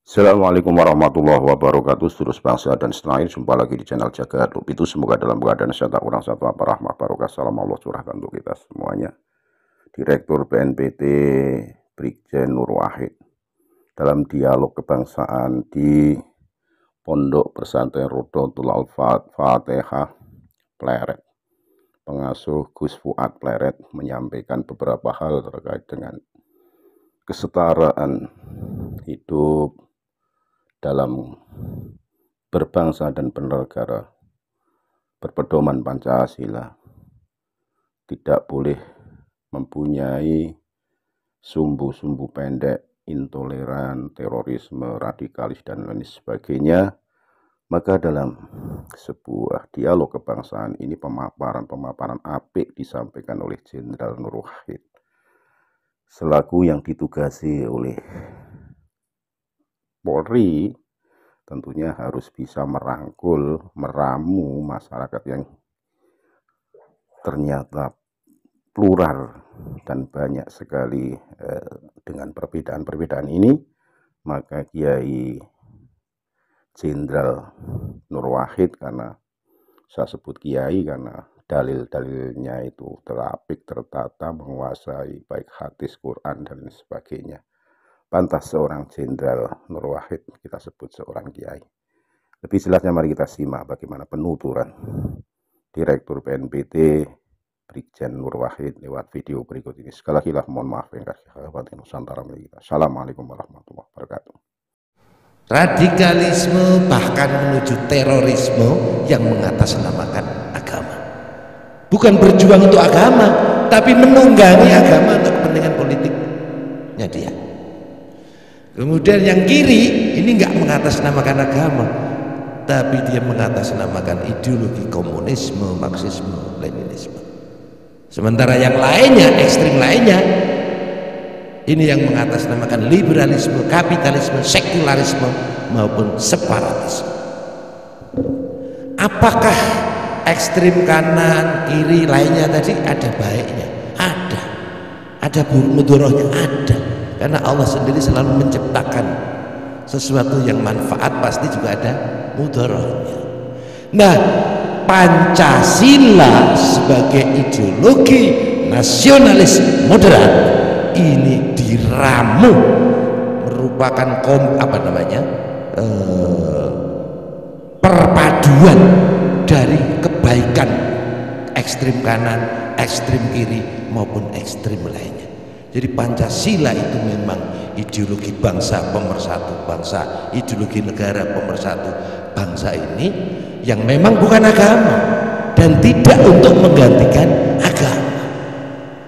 Assalamualaikum warahmatullahi wabarakatuh. Seluruh bangsa dan setanah air, jumpa lagi di channel Jagat Lub itu. Semoga dalam keadaan sehat tak kurang satu apa rahmah barokah salam Allah curahkan untuk kita semuanya. Direktur BNPT Brigjen Nur Wahid dalam dialog kebangsaan di Pondok Pesantren Rodotul Al-Fatihah Pleret, pengasuh Gus Fuad Pleret menyampaikan beberapa hal terkait dengan kesetaraan hidup dalam berbangsa dan bernegara, berpedoman Pancasila, tidak boleh mempunyai sumbu-sumbu pendek, intoleran, terorisme, radikalis, dan lain sebagainya. Maka dalam sebuah dialog kebangsaan ini pemaparan apik disampaikan oleh Jenderal Nur Wahid selaku yang ditugasi oleh Polri, tentunya harus bisa merangkul, meramu masyarakat yang ternyata plural dan banyak sekali dengan perbedaan-perbedaan ini. Maka Kiai Jenderal Nur Wahid, karena saya sebut Kiai karena dalil-dalilnya itu terapik, tertata, menguasai baik hadis, Quran, dan sebagainya, pantas seorang Jenderal Nur Wahid kita sebut seorang kiai. Lebih jelasnya mari kita simak bagaimana penuturan Direktur BNPT Brigjen Nur Wahid lewat video berikut ini. Sekali lagi mohon maaf yang kasih Kabupaten Nusantara milik kita. Assalamualaikum warahmatullahi wabarakatuh. Radikalisme bahkan menuju terorisme yang mengatasnamakan agama. Bukan berjuang untuk agama, tapi menunggangi agama untuk kepentingan politiknya dia. Kemudian yang kiri ini nggak mengatasnamakan agama, tapi dia mengatasnamakan ideologi komunisme, marxisme, leninisme. Sementara yang lainnya, ekstrim lainnya, ini yang mengatasnamakan liberalisme, kapitalisme, sekularisme maupun separatisme. Apakah ekstrim kanan, kiri lainnya tadi ada baiknya? Ada mudorohnya, ada. Karena Allah sendiri selalu menciptakan sesuatu yang manfaat, pasti juga ada mudharahnya. Nah, Pancasila sebagai ideologi nasionalis moderat ini diramu merupakan perpaduan dari kebaikan ekstrim kanan, ekstrim kiri maupun ekstrim lainnya. Jadi Pancasila itu memang ideologi bangsa pemersatu bangsa, ideologi negara pemersatu bangsa ini yang memang bukan agama dan tidak untuk menggantikan agama.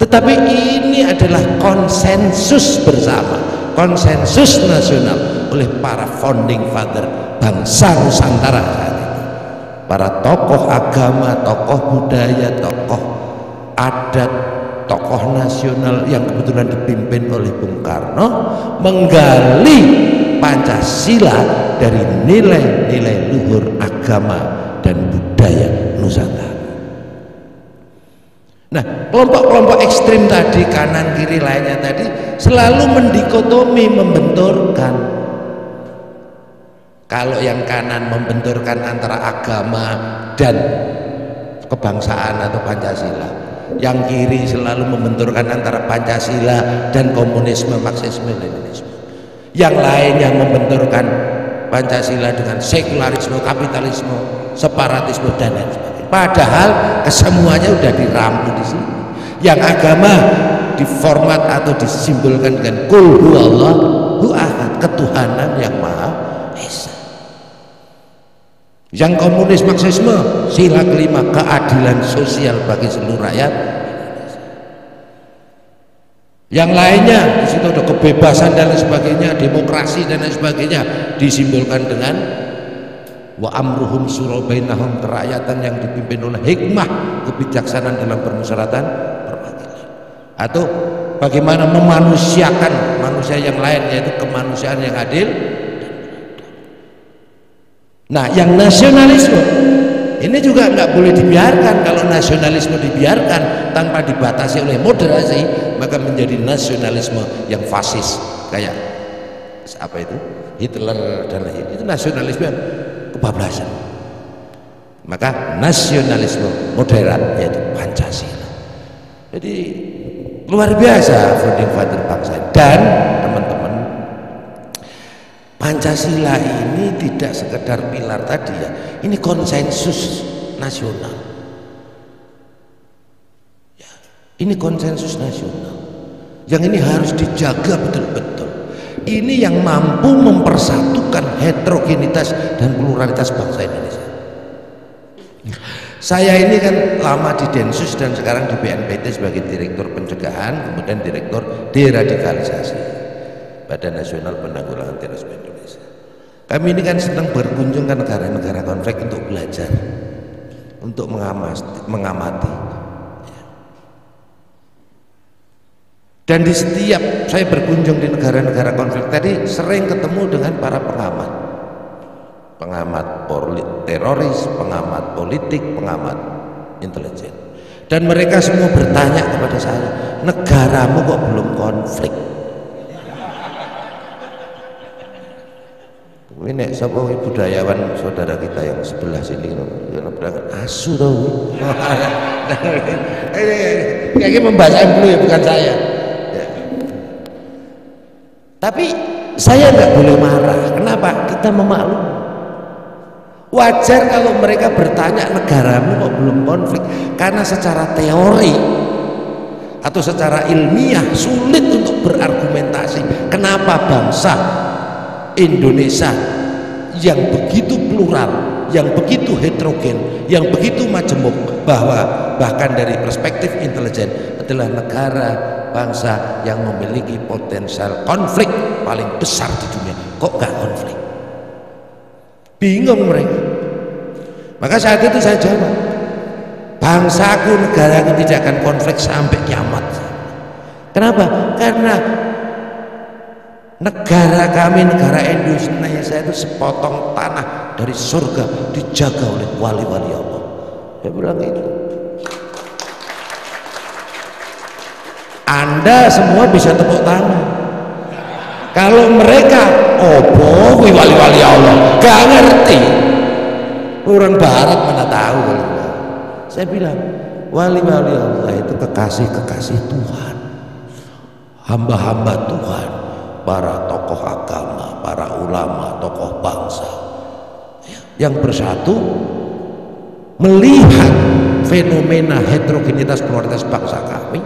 Tetapi ini adalah konsensus bersama, konsensus nasional oleh para founding father bangsa Nusantara saat itu. Para tokoh agama, tokoh budaya, tokoh adat, tokoh nasional yang kebetulan dipimpin oleh Bung Karno menggali Pancasila dari nilai-nilai luhur agama dan budaya Nusantara. Nah, kelompok-kelompok ekstrim tadi, kanan kiri lainnya tadi selalu mendikotomi, membenturkan. Kalau yang kanan membenturkan antara agama dan kebangsaan atau Pancasila, yang kiri selalu membenturkan antara Pancasila dan komunisme, marxisme, leninisme. Yang lain yang membenturkan Pancasila dengan sekularisme, kapitalisme, separatisme, dan lain sebagainya. Padahal kesemuanya sudah diramu di sini. Yang agama diformat atau disimbolkan dengan Qul huwallahu ahad, ketuhanan yang maha esa. Yang komunis, marxisme, sila kelima, keadilan sosial bagi seluruh rakyat Indonesia. Yang lainnya di situ ada kebebasan dan lain sebagainya, demokrasi dan lain sebagainya, disimbolkan dengan wa amruhum syura bainahum, kerakyatan yang dipimpin oleh hikmah, kebijaksanaan dalam permusyawaratan perwakilan. Atau bagaimana memanusiakan manusia yang lain, yaitu kemanusiaan yang adil. Nah, yang nasionalisme ini juga nggak boleh dibiarkan. Kalau nasionalisme dibiarkan tanpa dibatasi oleh moderasi, maka menjadi nasionalisme yang fasis, kayak apa itu Hitler dan lain itu nasionalisme kebablasan. Maka nasionalisme modern yaitu Pancasila. Jadi luar biasa founding father bangsa. Dan teman-teman, Pancasila ini tidak sekedar pilar tadi ya, ini konsensus nasional ya, ini konsensus nasional yang ini harus dijaga betul-betul. Ini yang mampu mempersatukan heterogenitas dan pluralitas bangsa Indonesia. Saya ini kan lama di Densus dan sekarang di BNPT sebagai Direktur Pencegahan, kemudian Direktur Deradikalisasi Badan Nasional Penanggulangan Terorisme Indonesia. Kami ini kan sedang berkunjung ke negara-negara konflik untuk belajar, untuk mengamati. Dan di setiap saya berkunjung di negara-negara konflik tadi sering ketemu dengan para pengamat teroris, pengamat politik, pengamat intelijen. Dan mereka semua bertanya kepada saya, negaramu kok belum konflik? Ini sapa budayawan saudara kita yang sebelah sini asu tau. Ini membahasakan dulu ya, bukan saya. Tapi saya nggak boleh marah. Kenapa? Kita memaklumi. Wajar kalau mereka bertanya negaramu kok belum konflik, karena secara teori atau secara ilmiah sulit untuk berargumentasi kenapa bangsa Indonesia yang begitu plural, yang begitu heterogen, yang begitu majemuk, bahwa bahkan dari perspektif intelijen adalah negara bangsa yang memiliki potensial konflik paling besar di dunia, kok gak konflik? Bingung mereka. Maka saat itu saya jawab, bangsaku, negaraku tidak akan konflik sampai kiamat. Kenapa? Karena negara kami, negara Indonesia itu sepotong tanah dari surga dijaga oleh wali-wali Allah. Saya bilang itu. Anda semua bisa tepuk tangan. Kalau mereka wali-wali Allah gak ngerti, orang barat mana tahu. Saya bilang wali-wali Allah itu kekasih-kekasih Tuhan, hamba-hamba Tuhan, para tokoh agama, para ulama, tokoh bangsa yang bersatu melihat fenomena heterogenitas pluralitas bangsa kami,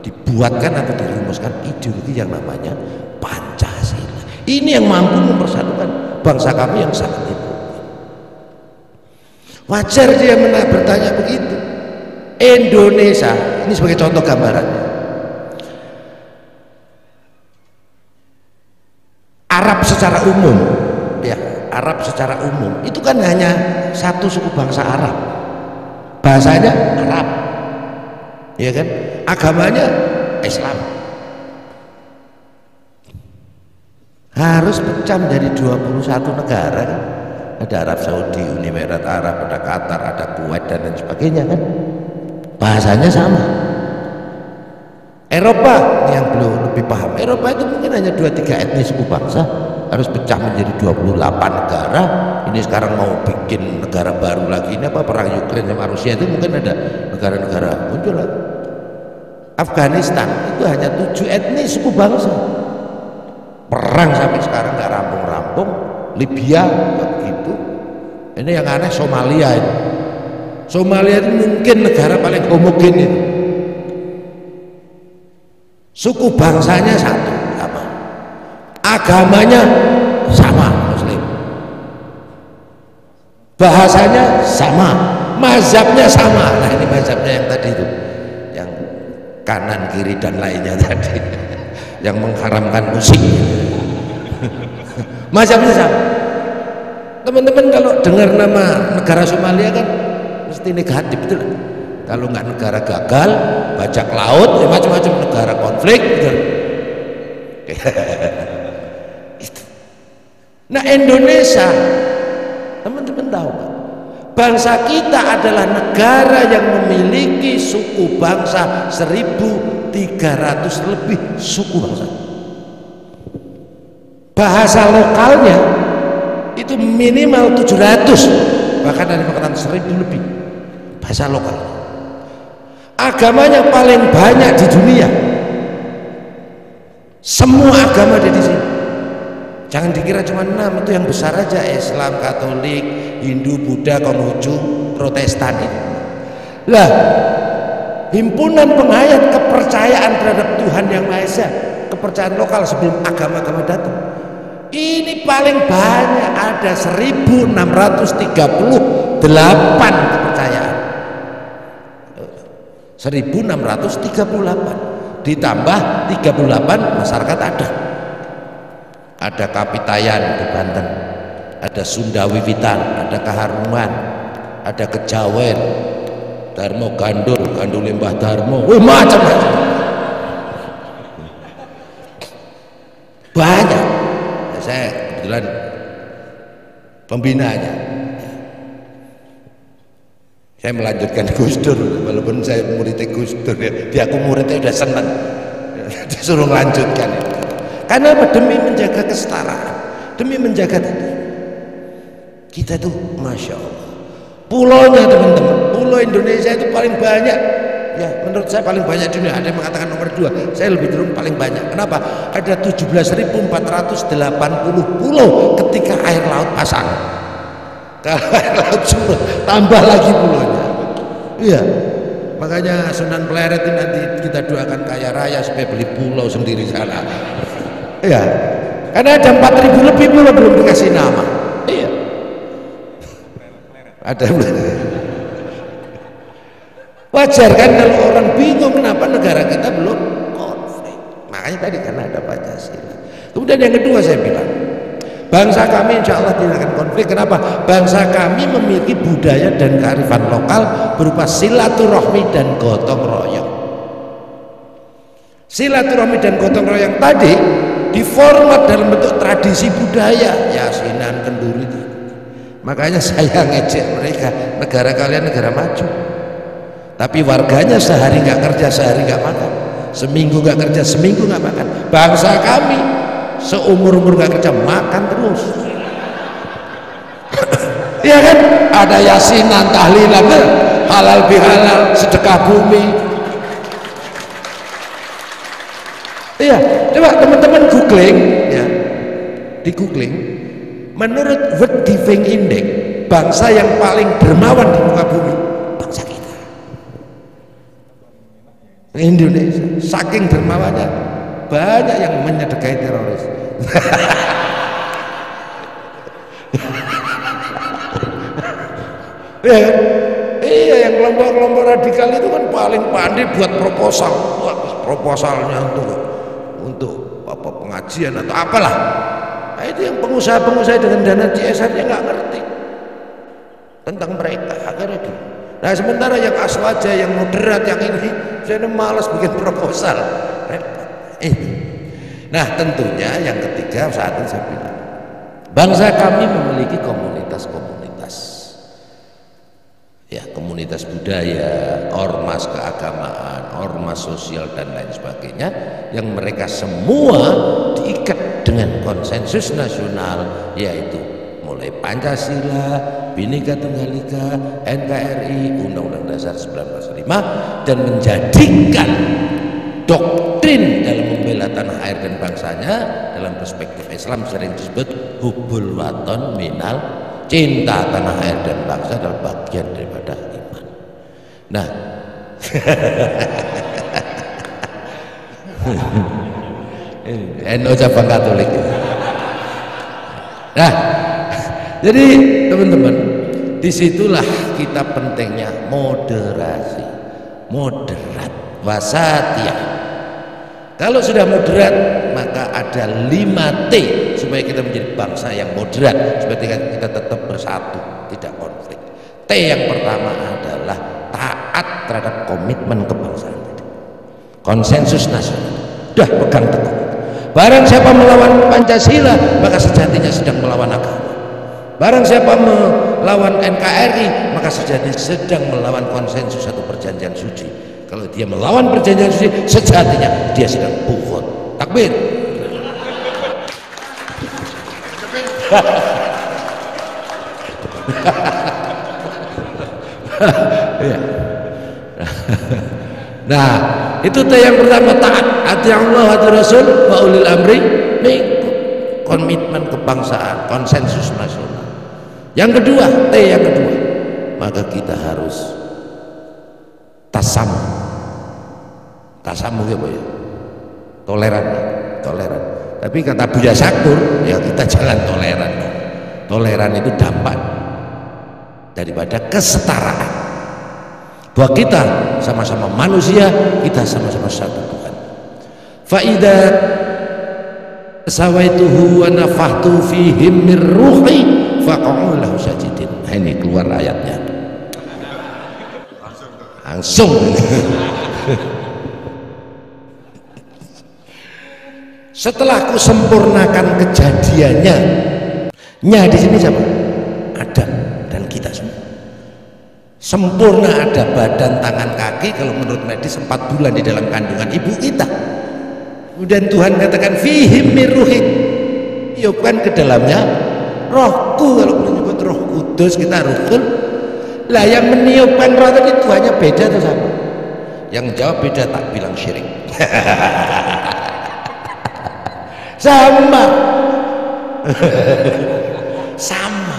dibuatkan atau dirumuskan ideologi yang namanya Pancasila. Ini yang mampu mempersatukan bangsa kami yang sangat itu. Wajar dia bertanya begitu. Indonesia ini sebagai contoh gambarannya. Arab secara umum, ya, Arab secara umum itu kan hanya satu suku bangsa Arab, bahasanya Arab, ya kan, agamanya Islam. Harus pecah menjadi 21 negara kan? Ada Arab Saudi, Uni Emirat Arab, ada Qatar, ada Kuwait dan lain sebagainya kan? Bahasanya sama. Eropa yang belum lebih paham, Eropa itu mungkin hanya 2-3 etnis suku bangsa, harus pecah menjadi 28 negara. Ini sekarang mau bikin negara baru lagi, ini apa, perang Ukraina sama Rusia itu mungkin ada negara-negara muncul lagi. Afghanistan itu hanya 7 etnis suku bangsa, perang sampai sekarang nggak rampung-rampung. Libya begitu. Ini yang aneh Somalia itu. Somalia itu mungkin negara paling homogen itu. Suku bangsanya satu, sama. Agamanya sama, Muslim. Bahasanya sama, mazhabnya sama. Nah ini mazhabnya yang tadi itu, yang kanan, kiri dan lainnya tadi, yang mengharamkan musik. Mazhabnya sama. Teman-teman kalau dengar nama negara Somalia kan mesti negatif, betul. Kalau nggak negara gagal, bajak laut, ya macam-macam, negara konflik, betul. Nah Indonesia, teman-teman tahu nggak? Bangsa kita adalah negara yang memiliki suku bangsa 1.300 lebih suku bangsa. bahasa lokalnya itu minimal 700, bahkan ada yang mengatakan 1000 lebih bahasa lokal. Agamanya paling banyak di dunia, semua agama ada di sini. Jangan dikira cuma 6, itu yang besar aja, Islam, Katolik, Hindu, Buddha, Konghucu, Protestan ini. Lah, himpunan penghayat kepercayaan terhadap Tuhan Yang Maha Esa, kepercayaan lokal sebelum agama-agama datang, ini paling banyak, ada 1638 kepercayaan. 1638 ditambah 38 masyarakat adat. Ada Kapitayan di Banten, ada Sunda Wiwitan, ada Kaharungan, ada Kejawen, Darmo Gandul, Gandul Mbah Darmo, macam-macam. Banyak. Saya kebetulan pembinanya. Saya melanjutkan Gus Dur, walaupun saya muridnya Gus Dur, dia aku muridnya udah seneng, disuruh melanjutkan. Karena apa? Demi menjaga kesetaraan, demi menjaga tadi. Kita tuh Masya Allah, pulaunya teman-teman, pulau Indonesia itu paling banyak. Ya, menurut saya paling banyak di dunia. Ada yang mengatakan nomor 2, saya lebih cenderung paling banyak. Kenapa? Ada 17.480 pulau ketika air laut pasang. Kalau air laut surut, tambah lagi pulaunya. Iya, makanya Sunan Pleret ini nanti kita doakan kaya raya supaya beli pulau sendiri sana. Iya, karena ada 4.000 lebih pulau belum dikasih nama. Iya, ada. Wajar kan kalau orang bingung kenapa negara kita belum konflik. Makanya tadi karena ada Pancasila. Kemudian yang kedua saya bilang, bangsa kami insya Allah tidak akan konflik. Kenapa? Bangsa kami memiliki budaya dan kearifan lokal berupa silaturahmi dan gotong royong. Silaturahmi dan gotong royong tadi diformat dalam bentuk tradisi budaya, yasinan, kenduri itu. Makanya saya ngejek mereka, negara kalian negara maju, tapi warganya sehari nggak kerja, sehari nggak makan, seminggu nggak kerja, seminggu nggak makan. Bangsa kami seumur-umur nggak kerja, makan terus. Iya kan? Ada yasinan, tahlilan, halal bihalal, sedekah bumi. Iya, coba teman-teman googling ya, di googling, menurut World Giving Index, bangsa yang paling dermawan di muka bumi, bangsa kita, Indonesia. Saking dermawannya, banyak yang menyedekahi teroris. Ya, iya, yang kelompok-kelompok radikal itu kan paling pandai buat proposal. Proposalnya untuk apa, pengajian atau apalah. Nah, itu yang pengusaha-pengusaha dengan dana CSR-nya nggak ngerti tentang mereka akhirnya gitu. Nah, sementara yang aswaja, yang moderat, yang ini, saya malas bikin proposal. Nah, tentunya yang ketiga saat ini saya bilang, bangsa kami memiliki komunitas-komunitas, ya, komunitas budaya, ormas keagamaan, ormas sosial dan lain sebagainya, yang mereka semua diikat dengan konsensus nasional, yaitu mulai Pancasila, Bhinneka Tunggal Ika, NKRI, Undang-Undang Dasar 1945, dan menjadikan doktrin dalam membela tanah air dan bangsanya dalam perspektif Islam sering disebut hubbul waton minal, cinta tanah air dan bangsa adalah bagian daripada iman. Nah, NU cabang Katolik. Nah, jadi teman-teman, disitulah kita pentingnya moderasi, moderat, wasatiyah. Kalau sudah moderat, maka ada 5T supaya kita menjadi bangsa yang moderat, supaya kita tetap bersatu, tidak konflik. T yang pertama adalah taat terhadap komitmen kebangsaan, konsensus nasional. Dah pegang teguh. Barang siapa melawan Pancasila, maka sejatinya sedang melawan agama. Barang siapa melawan NKRI, maka sejatinya sedang melawan konsensus atau perjanjian suci. Kalau dia melawan perjanjian suci, sejatinya dia sedang bukhot. Takbir. Nah, itu yang pertama, taat, ati Allah ati Rasul wa ulil amri minkum, komitmen kebangsaan, konsensus nasional. Yang kedua, yang kedua, maka kita harus tasamuh. Tasamuh ya, toleran, toleran. Tapi kata Buya Sakur, ya kita jangan toleran. Toleran itu dampak daripada kesetaraan, bahwa kita sama-sama manusia, kita sama-sama satu Tuhan. Fa idza sawaituhu wa nafahtu fihim min ruhi faqa'u lahu sajidin. Nah, ini keluar ayatnya langsung. Setelah ku sempurnakan kejadiannya, di sini siapa? Adam dan kita semua. Sempurna ada badan, tangan, kaki. Kalau menurut medis 4 bulan di dalam kandungan ibu kita. Kemudian Tuhan katakan fihim min ruhi, tiupkan ke dalamnya rohku. Kalau menyebut roh kudus kita ruhul. Lah yang meniupkan roh tadi Tuhannya beda atau sama? Yang jawab beda, tak bilang syirik. Sama. Sama.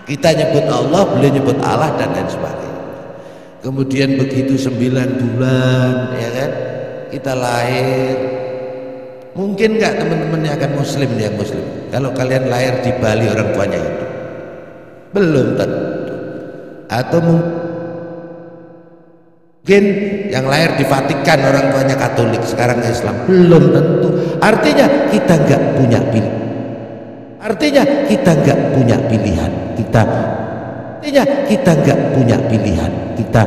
Kita nyebut Allah, beliau nyebut Allah, dan lain sebagainya. Kemudian begitu 9 bulan, ya kan, kita lahir. Mungkin nggak teman-teman yang akan muslim, yang muslim, kalau kalian lahir di Bali orang tuanya itu belum tentu, atau mungkin yang lahir di Vatikan orang tuanya Katolik, sekarang Islam, belum tentu. Artinya kita nggak punya pilihan. Artinya kita nggak punya pilihan. Artinya kita nggak punya pilihan. Kita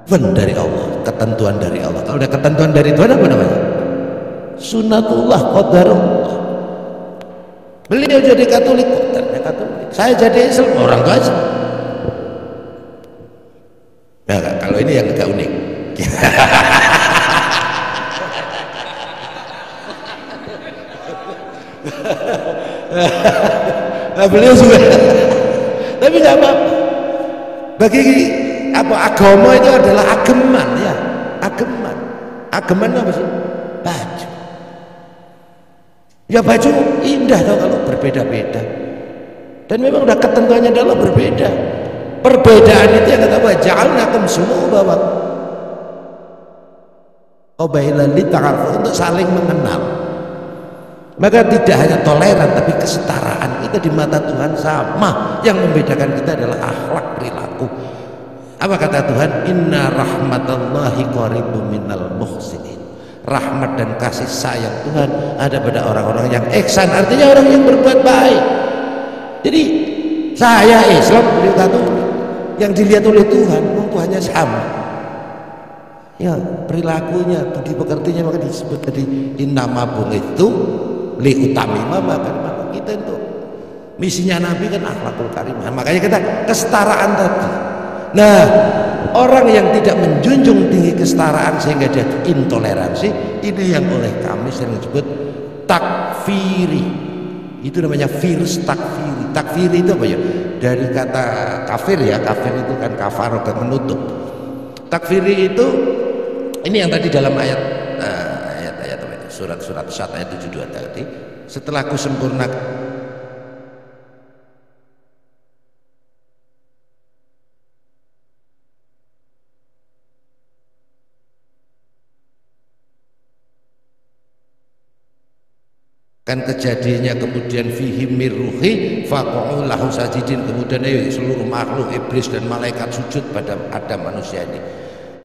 dari Allah, ketentuan dari Allah. Kalau udah ketentuan dari Tuhan, apa namanya? Sunnatullah, qadarullah. Beliau jadi Katolik, qadarnya Katolik. Saya jadi Islam, orang tua Islam. Nah, kalau ini yang agak unik. Nah, beliau juga. Tapi tidak apa-apa. Bagi agama itu adalah ageman, ya. Ageman. Ageman apa sih? Baju. Ya baju indah tau kalau berbeda-beda. Dan memang udah ketentuannya adalah berbeda. Perbedaan itu yang kata Allah, ja'alnakum semua bahwa qabailan lita'arafu, untuk saling mengenal. Maka tidak hanya toleran, tapi kesetaraan kita di mata Tuhan sama. Yang membedakan kita adalah akhlak, perilaku. Apa kata Tuhan? Inna rahmatallahi qaribun minal muhsinin. Rahmat dan kasih sayang Tuhan ada pada orang-orang yang ihsan, artinya orang yang berbuat baik. Jadi saya Islam, beliau Katolik, yang dilihat oleh Tuhan, Tuhannya sama. Ya, perilakunya, budi pekertinya, maka disebut tadi innama itu li utamima, maka kita itu misinya Nabi kan akhlakul karimah. Makanya kita kesetaraan tadi. Nah, orang yang tidak menjunjung tinggi kesetaraan sehingga dia intoleransi, ini yang oleh kami sering disebut takfiri. Itu namanya virus takfiri. Takfiri itu apa ya? Dari kata kafir, ya, kafir itu kan kafaro, menutup. Takfiri itu ini yang tadi dalam ayat apa itu? Surat-surat ayat 72 tadi. Setelah ku sempurnakan kan kejadiannya, kemudian fihim mirruhi faqa'u lahu sajidin, kemudian seluruh makhluk, iblis dan malaikat sujud pada Adam manusia ini.